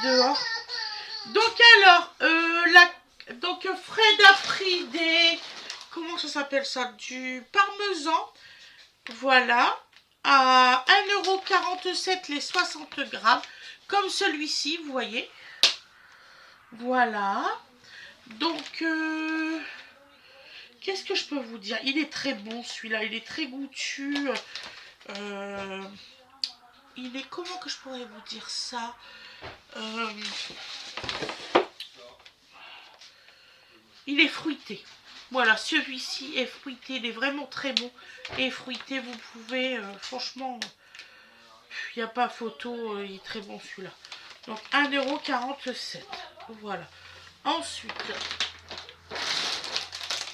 dehors. Donc alors, donc Fred a pris des... Comment ça s'appelle ça? Du parmesan. Voilà. À 1,47 € les 60 grammes. Comme celui-ci, vous voyez. Voilà. Donc, qu'est-ce que je peux vous dire? Il est très bon celui-là. Il est très goûtu. Il est... Comment que je pourrais vous dire ça? Il est fruité. Voilà, celui-ci est fruité. Il est vraiment très bon. Et fruité, vous pouvez... franchement, il n'y a pas photo. Il est très bon celui-là. Donc 1,47 €. Voilà. Ensuite,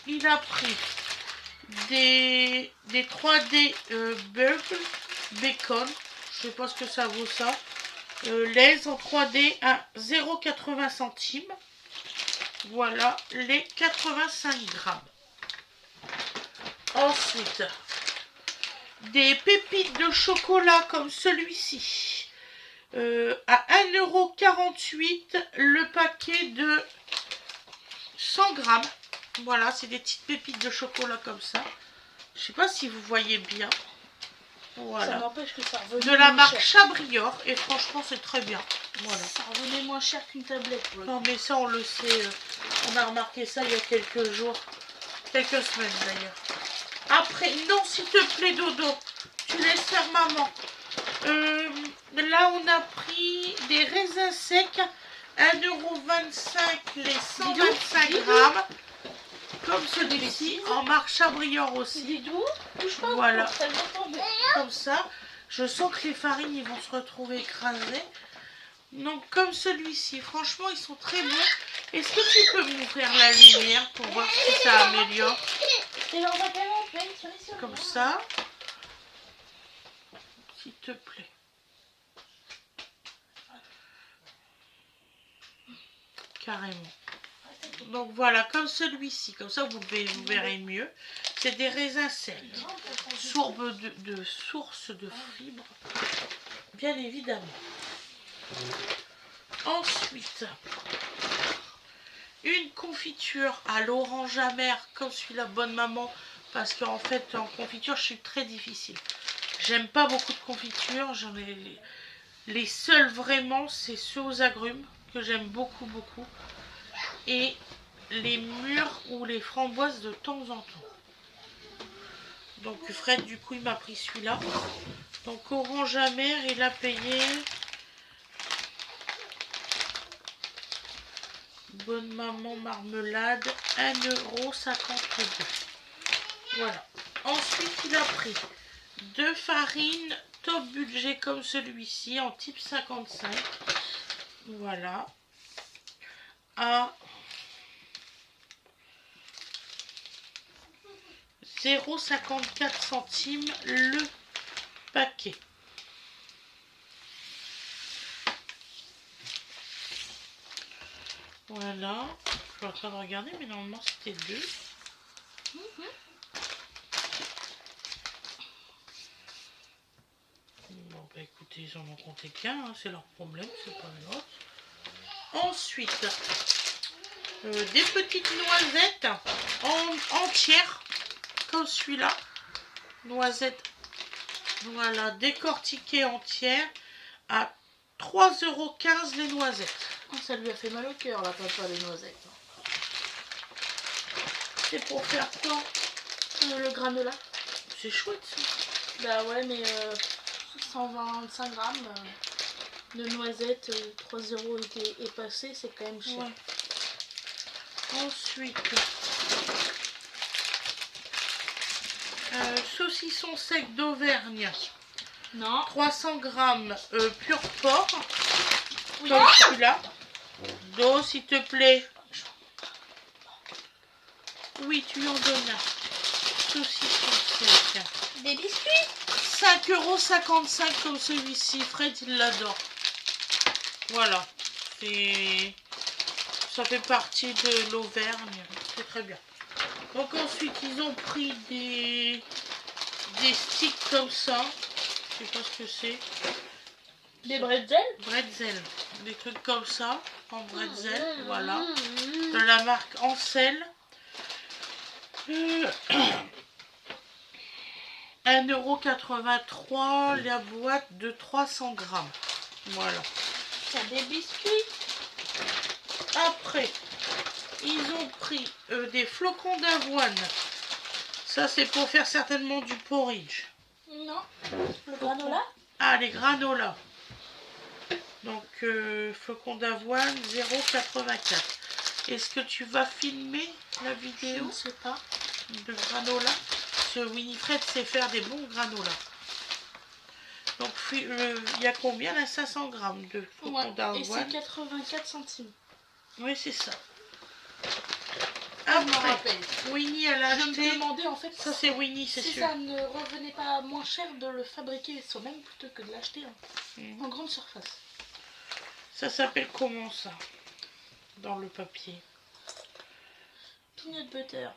il a pris des 3D burgers bacon. Je sais pas ce que ça vaut ça. Les en 3D à 0,80 centimes. Voilà les 85 grammes. Ensuite, des pépites de chocolat comme celui-ci. À 1,48 € le paquet de 100 grammes. Voilà, c'est des petites pépites de chocolat comme ça. Je sais pas si vous voyez bien. Voilà. Ça n'empêche que ça revenait de la moins marque cher. Chabrior. Et franchement, c'est très bien. Voilà. Ça revenait moins cher qu'une tablette. Ouais. Non, mais ça, on le sait. On a remarqué ça il y a quelques jours. Quelques semaines d'ailleurs. Après, non, s'il te plaît, Dodo. Tu laisses faire maman. Là, on a pris des raisins secs. 1,25 € les 125 grammes. Comme celui-ci, en marque Chabrior aussi. Didou, touche pas. Voilà. Ça va tomber. Comme ça. Je sens que les farines, ils vont se retrouver écrasées. Donc, comme celui-ci. Franchement, ils sont très bons. Est-ce que tu peux m'ouvrir la lumière pour voir si ça améliore? Et dans un canon, tu as une solution. Comme ça. S'il te plaît. Carrément. Donc voilà, comme celui-ci. Comme ça, vous verrez mieux. C'est des raisins secs. Source de fibres. Bien évidemment. Ensuite, une confiture à l'orange amère, comme celui-là, bonne maman. Parce qu'en fait, en confiture, je suis très difficile. J'aime pas beaucoup de confitures. J'en ai... Les seuls vraiment, c'est ceux aux agrumes, que j'aime beaucoup, beaucoup. Et les mûres ou les framboises de temps en temps. Donc Fred, du coup, il m'a pris celui-là. Donc orange amère, il a payé... Bonne maman marmelade, 1,52 €. Voilà. Ensuite, il a pris 2 farines top budget comme celui-ci, en type 55. Voilà. À 0,54 centimes le paquet. Voilà. Je suis en train de regarder, mais normalement c'était 2. Bon, bah écoutez, ils en ont compté qu'un, hein, c'est leur problème, c'est pas le nôtre. Ensuite, des petites noisettes entières, comme celui-là. Noisettes, voilà, décortiquées entières, à 3,15 € les noisettes. Oh, ça lui a fait mal au cœur, là, papa, les noisettes. C'est pour faire quoi? Le granola. C'est chouette ça. Bah ouais, mais 125 grammes de noisettes, 3 € et passé, c'est quand même cher. Ouais. Ensuite, saucisson sec d'Auvergne. Non. 300 grammes pur porc. Oui. Comme celui-là. Do, s'il te plaît. Oui, tu en donnes là. Saucisson sec. Des biscuits. 5,55 € comme celui-ci. Fred, il l'adore. Voilà. Ça fait partie de l'Auvergne. C'est très bien. Donc ensuite, ils ont pris des sticks comme ça. Je sais pas ce que c'est. Des bretzels. Bretzel. des trucs comme ça, en bretzel, voilà, de la marque Ansel. 1,83 € la boîte de 300 grammes. Voilà. T'as des biscuits. Après, ils ont pris des flocons d'avoine. Ça, c'est pour faire certainement du porridge. Non. Le granola. Ah, les granolas. Donc, flocons d'avoine 0,84. Est-ce que tu vas filmer la Je vidéo ne sais pas. de granola? Parce que Winifred sait faire des bons granolas. Donc, il y a combien là? 500 grammes de flocons Ouais, et d'avoine. c'est 84 centimes. Oui, c'est ça. Ah, je me Après, rappelle. Winnie, elle a Je me acheté... demandais en fait Ça, c'est Winnie, c'est si sûr. ça ne revenait pas moins cher de le fabriquer soi-même plutôt que de l'acheter en grande surface. Ça s'appelle comment, ça? Dans le papier. Peanut butter.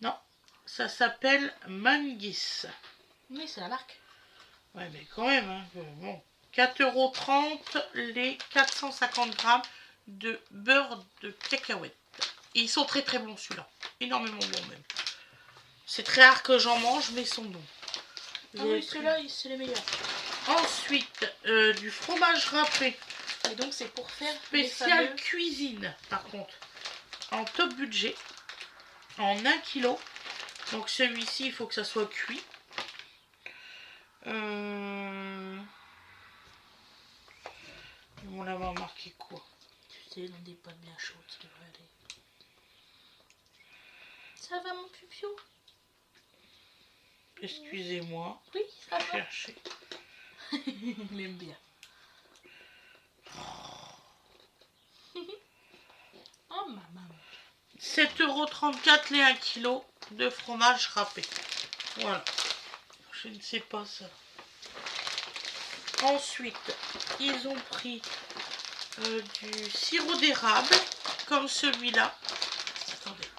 Non, ça s'appelle Manguis. Oui, c'est la marque. Ouais, mais quand même, hein, bon. 4,30 € les 450 grammes de beurre de cacahuète. Et ils sont très très bons, celui-là. Énormément bons, même. C'est très rare que j'en mange, mais ils sont bons. Ah oui, ceux-là, c'est les meilleurs. Ensuite, du fromage râpé. Et donc, c'est pour faire les Spécial fameux... cuisine, par contre. En top budget. En 1 kg. Donc celui-ci, il faut que ça soit cuit. Ils vont l'avoir marqué quoi? Tu sais, dans des pâtes bien chaudes, ça devrait aller. Ça va, mon pupio? Excusez-moi. Oui, ça va. Chercher. Il aime bien. Oh, maman. 7,34 € les 1 kg de fromage râpé. Voilà. Je ne sais pas ça. Ensuite, ils ont pris du sirop d'érable, comme celui-là. Attendez.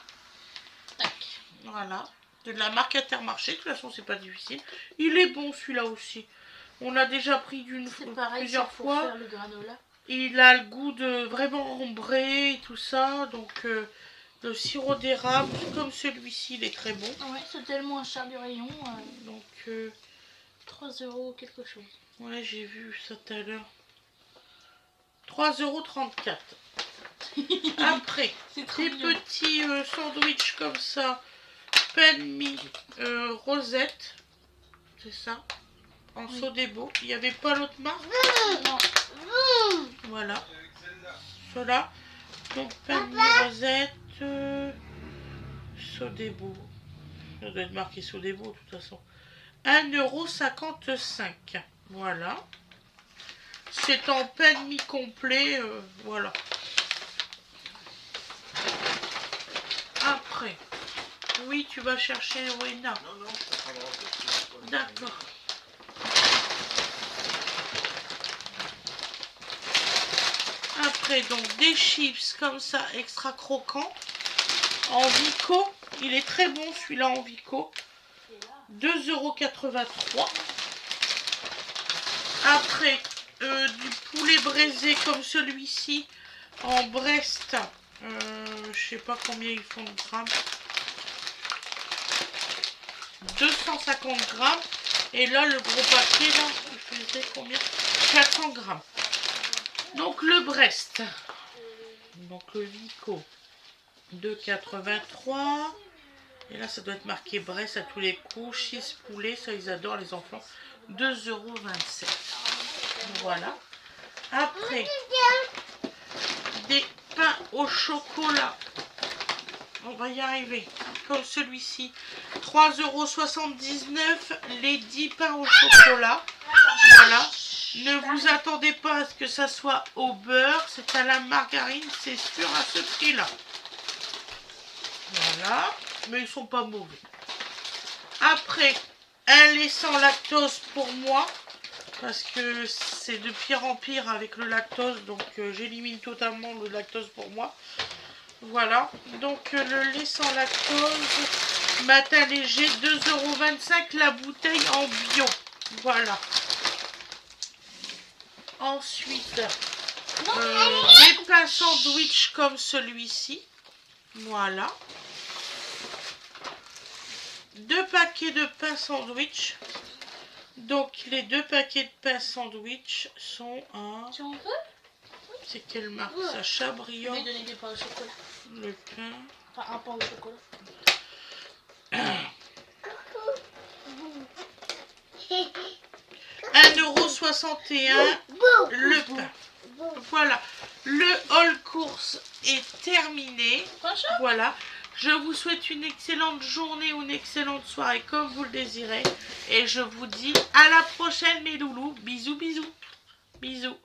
Tac. Voilà. De la marque Intermarché. De toute façon, c'est pas difficile. Il est bon, celui-là aussi. On l'a déjà pris plusieurs pour fois. faire le granola. Il a le goût de vraiment ombré et tout ça. Donc, le sirop d'érable, comme celui-ci, il est très bon. Ouais, c'était le moins cher du rayon. Donc, 3 € quelque chose. ouais, j'ai vu ça tout à l'heure. 3,34 €. Après, des petits sandwichs comme ça. Pain mi rosette. C'est ça. En Sodebo. Il n'y avait pas l'autre marque. Non. Voilà. Cela. Donc, pain mi rosette. Sodebo. Ça doit être marqué Sodebo de toute façon. 1,55 €. Voilà. C'est en pain mi complet. Voilà. Après. Oui, tu vas chercher Wena. Non, je suis en train de rentrer. D'accord. Après, donc, des chips comme ça, extra croquants. En Vico. Il est très bon, celui-là, en Vico. 2,83 €. Après, du poulet braisé comme celui-ci. En Brest. Je sais pas combien ils font de grammes. 250 grammes. Et là, le gros paquet, là, il faisait combien? 400 grammes. Donc, le Brest. Donc, le Vico. 2,83 €. Et là, ça doit être marqué Brest à tous les coups. 6 poulets, ça, ils adorent, les enfants. 2,27 €. Voilà. Après, des pains au chocolat. On va y arriver. Comme celui-ci. 3,79 € les 10 pains au chocolat. Voilà. Ne vous attendez pas à ce que ça soit au beurre. C'est à la margarine, c'est sûr, à ce prix-là. Voilà. Mais ils sont pas mauvais. Après, un lait sans lactose pour moi. Parce que c'est de pire en pire avec le lactose. Donc, j'élimine totalement le lactose pour moi. Voilà, donc le lait sans lactose, matin léger, 2,25 € la bouteille en bio. Voilà. Ensuite, des pains sandwich comme celui-ci. Voilà. 2 paquets de pain sandwich. Donc les 2 paquets de pain sandwich sont à... Tu en veux? C'est quelle marque ça? Chabriand. Je vais donner des pains au chocolat. Le pain. Enfin, un pain au chocolat. 1,61 € le pain. Voilà. Le haul course est terminé. Voilà. Je vous souhaite une excellente journée ou une excellente soirée comme vous le désirez. Et je vous dis à la prochaine mes loulous. Bisous, bisous. Bisous.